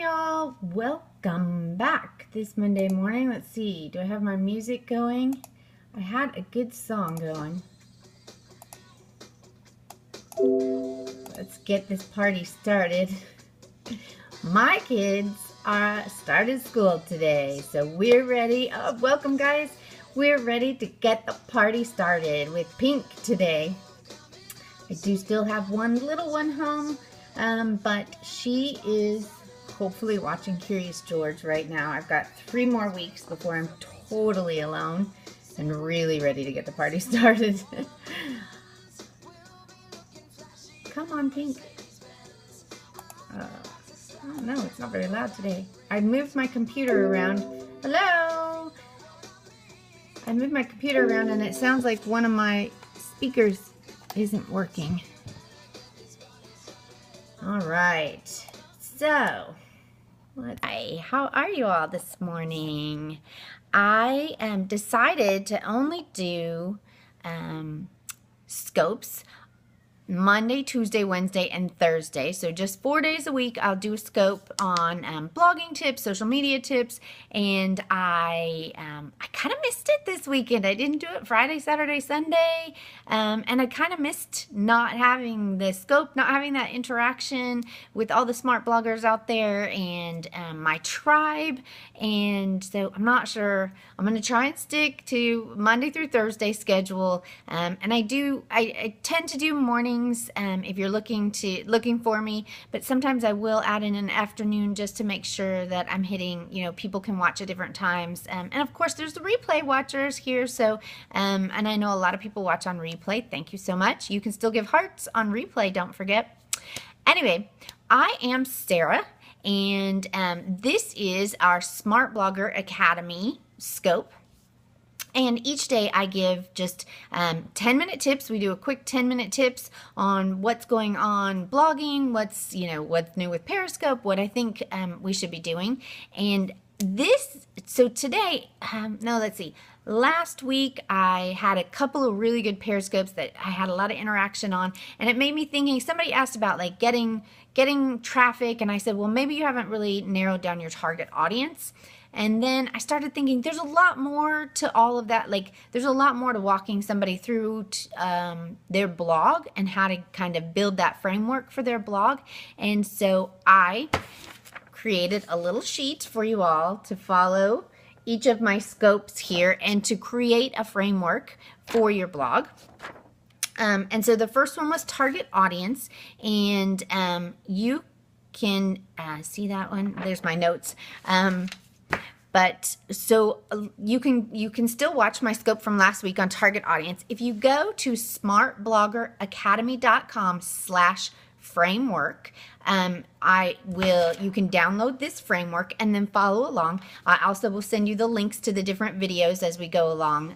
y'all, welcome back this Monday morning. Let's see, do I have my music going? I had a good song going. Let's get this party started. My kids started school today, so we're ready. Oh, welcome guys. We're ready to get the party started with Pink today. I do still have one little one home, but she is hopefully watching Curious George right now. I've got 3 more weeks before I'm totally alone and really ready to get the party started. Come on, Pink. Oh no, it's not very loud today. I moved my computer around. Hello? I moved my computer around and it sounds like one of my speakers isn't working. All right, so hi, how are you all this morning? I decided to only do scopes Monday, Tuesday, Wednesday, and Thursday. So just 4 days a week, I'll do a scope on blogging tips, social media tips, and I kind of missed it this weekend. I didn't do it Friday, Saturday, Sunday, and I kind of missed not having the scope, not having that interaction with all the smart bloggers out there and my tribe. And so I'm not sure. I'm going to try and stick to Monday through Thursday schedule, and I tend to do morning if you're looking for me, but sometimes I will add in an afternoon just to make sure that I'm hitting, people can watch at different times. And of course there's the replay watchers here, so and I know a lot of people watch on replay. Thank you so much. You can still give hearts on replay, don't forget. Anyway, I am Sarah, and this is our Smart Blogger Academy scope. And each day I give just 10-minute tips. We do a quick 10-minute tips on what's going on blogging, what's new with Periscope, what I think we should be doing. And so today, let's see. Last week I had a couple of really good Periscopes that I had a lot of interaction on, and it made me thinking. Somebody asked about like getting traffic, and I said, well, maybe you haven't really narrowed down your target audience. And then I started thinking there's a lot more to all of that. Like there's a lot more to walking somebody through their blog and how to kind of build that framework for their blog. And so I created a little sheet for you all to follow each of my scopes here and to create a framework for your blog. And so the first one was target audience, and you can see that one. There's my notes. But so you can still watch my scope from last week on target audience. If you go to smartbloggeracademy.com/framework, you can download this framework and then follow along. I also will send you the links to the different videos as we go along.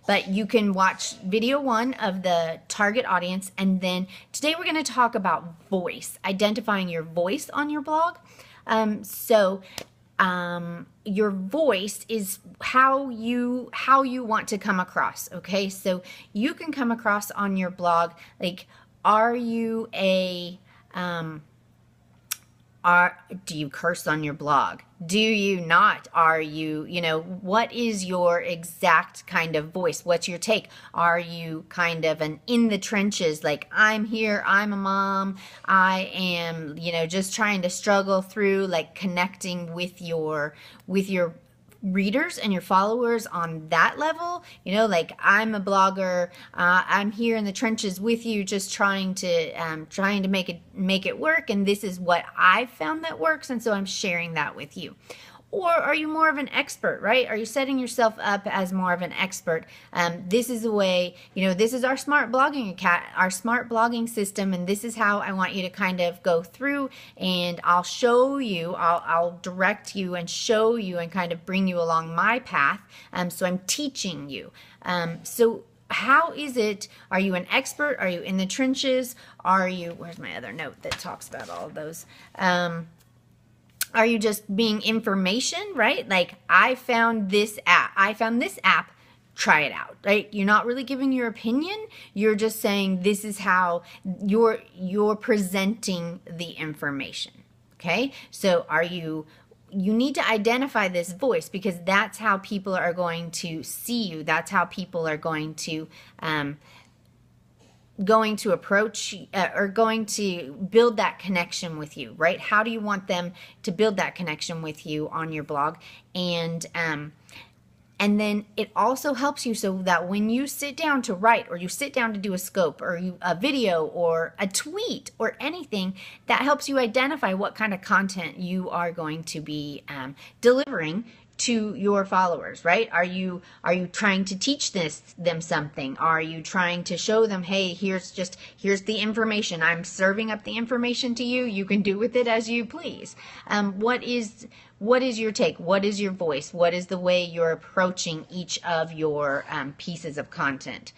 But you can watch video 1 of the target audience, and then today we're going to talk about voice, identifying your voice on your blog. Your voice is how you want to come across. Okay, so you can come across on your blog like, are you do you curse on your blog? Do you not? Are you, what is your exact kind of voice? What's your take? Are you kind of an in the trenches, like I'm here, I'm a mom, I am, just trying to struggle through, like connecting with your readers and your followers on that level, like I'm a blogger, I'm here in the trenches with you, just trying to make it work, and this is what I've found that works, and so I'm sharing that with you. Or are you more of an expert, right? Are you setting yourself up as more of an expert? This is a way, this is our smart blogging system, and this is how I want you to kind of go through, and I'll show you, I'll direct you and show you and kind of bring you along my path. So I'm teaching you. So how is it? Are you an expert? Are you in the trenches? Where's my other note that talks about all of those? Are you just being information, right? Like I found this app, try it out, right? You're not really giving your opinion. You're just saying this is how you're presenting the information. Okay, so you need to identify this voice, because that's how people are going to see you. That's how people are going to approach or going to build that connection with you, right? How do you want them to build that connection with you on your blog? And then it also helps you so that when you sit down to write, or you sit down to do a scope, or a video, or a tweet, or anything, that helps you identify what kind of content you are going to be delivering to your followers, right? Are you trying to teach them something? Are you trying to show them, hey, here's the information. I'm serving up the information to you. You can do with it as you please. What is your take? What is your voice? What is the way you're approaching each of your pieces of content?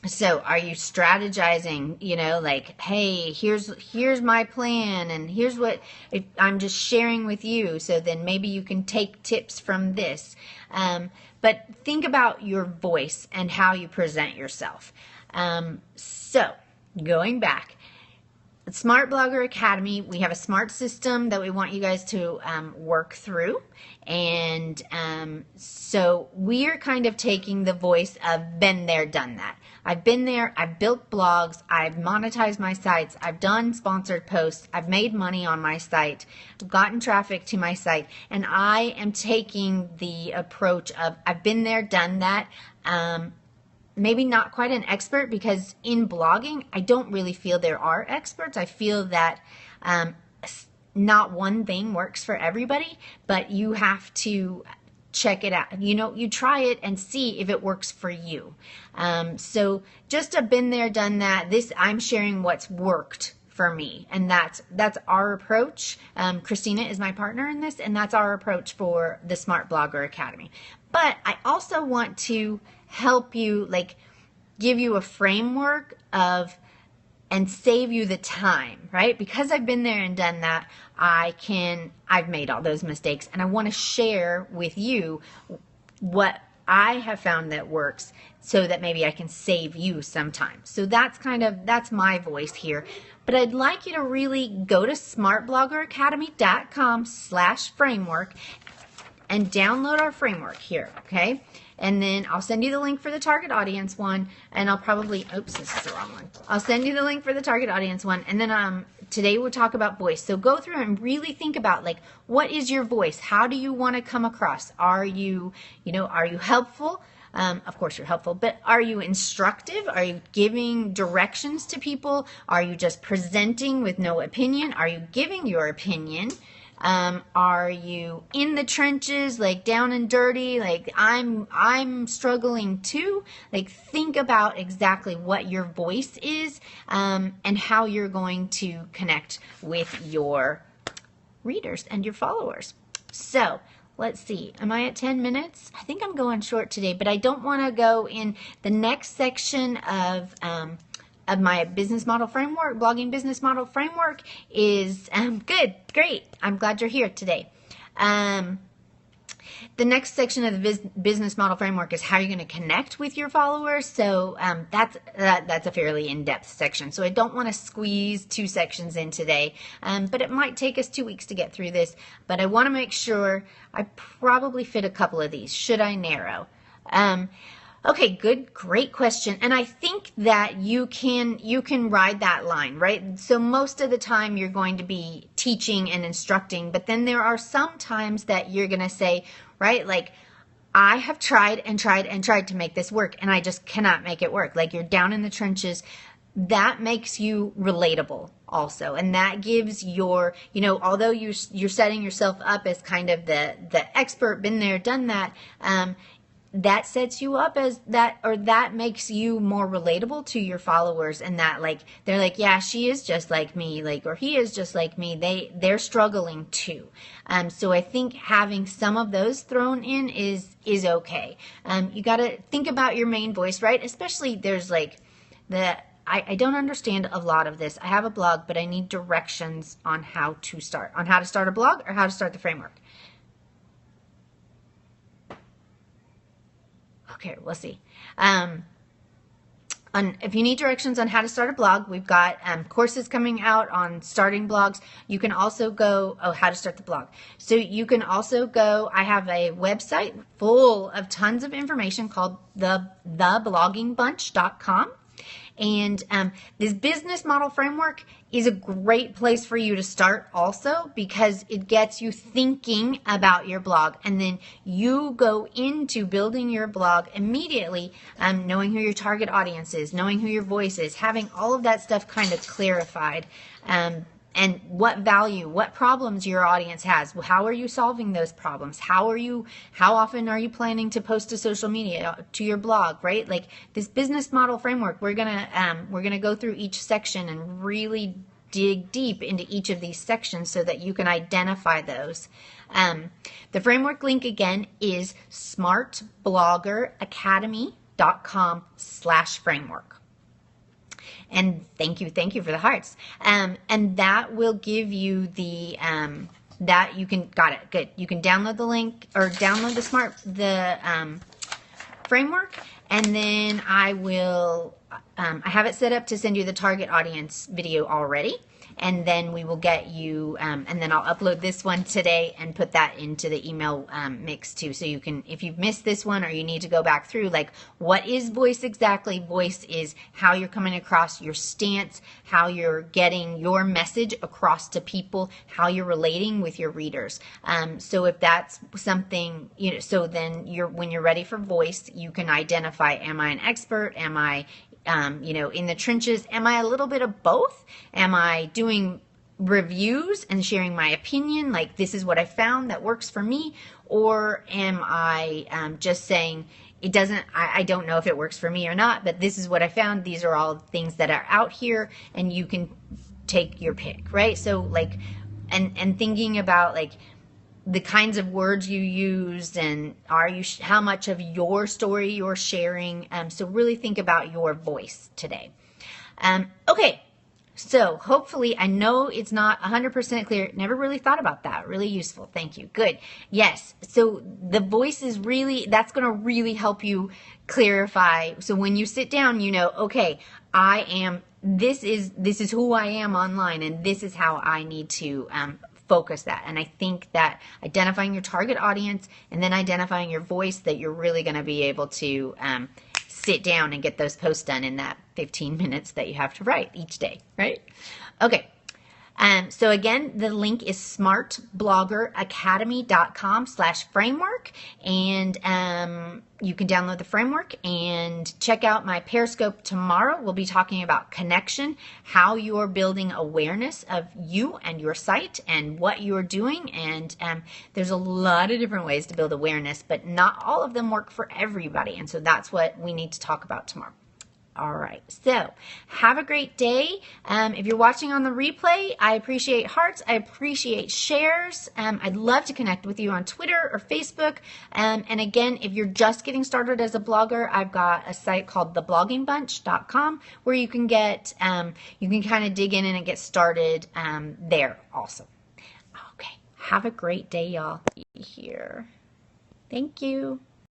So are you strategizing, like, hey, here's my plan, and here's what I'm just sharing with you, so then maybe you can take tips from this. But think about your voice and how you present yourself. So going back, Smart Blogger Academy, we have a smart system that we want you guys to work through. And so we're kind of taking the voice of been there, done that. I've been there, I've built blogs, I've monetized my sites, I've done sponsored posts, I've made money on my site, I've gotten traffic to my site, and I am taking the approach of I've been there, done that. Maybe not quite an expert, because in blogging, I don't really feel there are experts. I feel that not one thing works for everybody, but you have to check it out. You try it and see if it works for you. So just a been there, done that. I'm sharing what's worked for me, and that's our approach. Christina is my partner in this, and that's our approach for the Smart Blogger Academy. But I also want to help you, like, give you a framework and save you the time, right? Because I've been there and done that, I've made all those mistakes, and I want to share with you what I have found that works, so that maybe I can save you some time. So that's my voice here. But I'd like you to really go to smartbloggeracademy.com/framework and download our framework here, okay? And then I'll send you the link for the target audience one, and I'll probably, oops, this is the wrong one. I'll send you the link for the target audience one, and then today we'll talk about voice. So go through and really think about, like, what is your voice? How do you want to come across? Are you helpful? Of course you're helpful, but are you instructive? Are you giving directions to people? Are you just presenting with no opinion? Are you giving your opinion? Are you in the trenches, like down and dirty, like I'm struggling too? Like, think about exactly what your voice is, and how you're going to connect with your readers and your followers. So let's see, am I at 10 minutes? I think I'm going short today, but I don't want to go in the next section of my business model framework. Blogging business model framework is good, great. I'm glad you're here today. The next section of the business model framework is how you're going to connect with your followers. So that's a fairly in-depth section. So I don't want to squeeze 2 sections in today, but it might take us 2 weeks to get through this. But I want to make sure I probably fit a couple of these. Should I narrow? Okay, good, great question. And I think that you can ride that line, right? So most of the time you're going to be teaching and instructing, but then there are some times that you're going to say, right, like, I have tried and tried and tried to make this work, and I just cannot make it work. Like, you're down in the trenches. That makes you relatable also, and that gives your, although you're setting yourself up as kind of the expert, been there, done that, that sets you up as that, or that makes you more relatable to your followers, and that, like, they're like, yeah, she is just like me, like, or he is just like me. They're struggling too. So I think having some of those thrown in is okay. You got to think about your main voice, right? Especially there's like I don't understand a lot of this. I have a blog, but I need directions on how to start a blog, or how to start the framework. Okay, we'll see. if you need directions on how to start a blog, we've got courses coming out on starting blogs. You can also go, how to start the blog. So you can also go, I have a website full of tons of information called thebloggingBunch.com. And this business model framework is a great place for you to start also, because it gets you thinking about your blog, and then you go into building your blog immediately, knowing who your target audience is, knowing who your voice is, having all of that stuff kind of clarified. And what value, what problems your audience has. How are you solving those problems? How often are you planning to post to social media, to your blog, right? Like this business model framework, we're gonna go through each section and really dig deep into each of these sections so that you can identify those. The framework link again is smartbloggeracademy.com/framework. And thank you for the hearts. And that will give you the, that you can, got it, good. You can download the link or download the framework, and then I will, I have it set up to send you the target audience video already. And then we will get you, and then I'll upload this one today and put that into the email mix too. So you can, if you've missed this one or you need to go back through, like, what is voice exactly? Voice is how you're coming across, your stance, how you're getting your message across to people, how you're relating with your readers. So if that's something, you know, so then when you're ready for voice, you can identify, am I an expert? Am I in the trenches? Am I a little bit of both? Am I doing reviews and sharing my opinion, like this is what I found that works for me? Or am I just saying it doesn't, I don't know if it works for me or not, but this is what I found. These are all things that are out here, and you can take your pick, right? So like, and thinking about like the kinds of words you used, and how much of your story you're sharing. So really think about your voice today. Okay, so hopefully, I know it's not 100% clear. Never really thought about that. Really useful. Thank you. Good. Yes. So the voice is really, that's going to really help you clarify. So when you sit down, you know, okay, this is who I am online, and this is how I need to focus that. And I think that identifying your target audience and then identifying your voice, that you're really going to be able to sit down and get those posts done in that 15 minutes that you have to write each day, right? Okay. So again, the link is smartbloggeracademy.com/framework, and you can download the framework and check out my Periscope tomorrow. We'll be talking about connection, how you're building awareness of you and your site and what you're doing. And there's a lot of different ways to build awareness, but not all of them work for everybody. And so that's what we need to talk about tomorrow. All right, so have a great day. If you're watching on the replay, I appreciate hearts. I appreciate shares. I'd love to connect with you on Twitter or Facebook. And again, if you're just getting started as a blogger, I've got a site called thebloggingBunch.com where you can get, you can kind of dig in and get started there also. Okay, have a great day, y'all. Here. Thank you.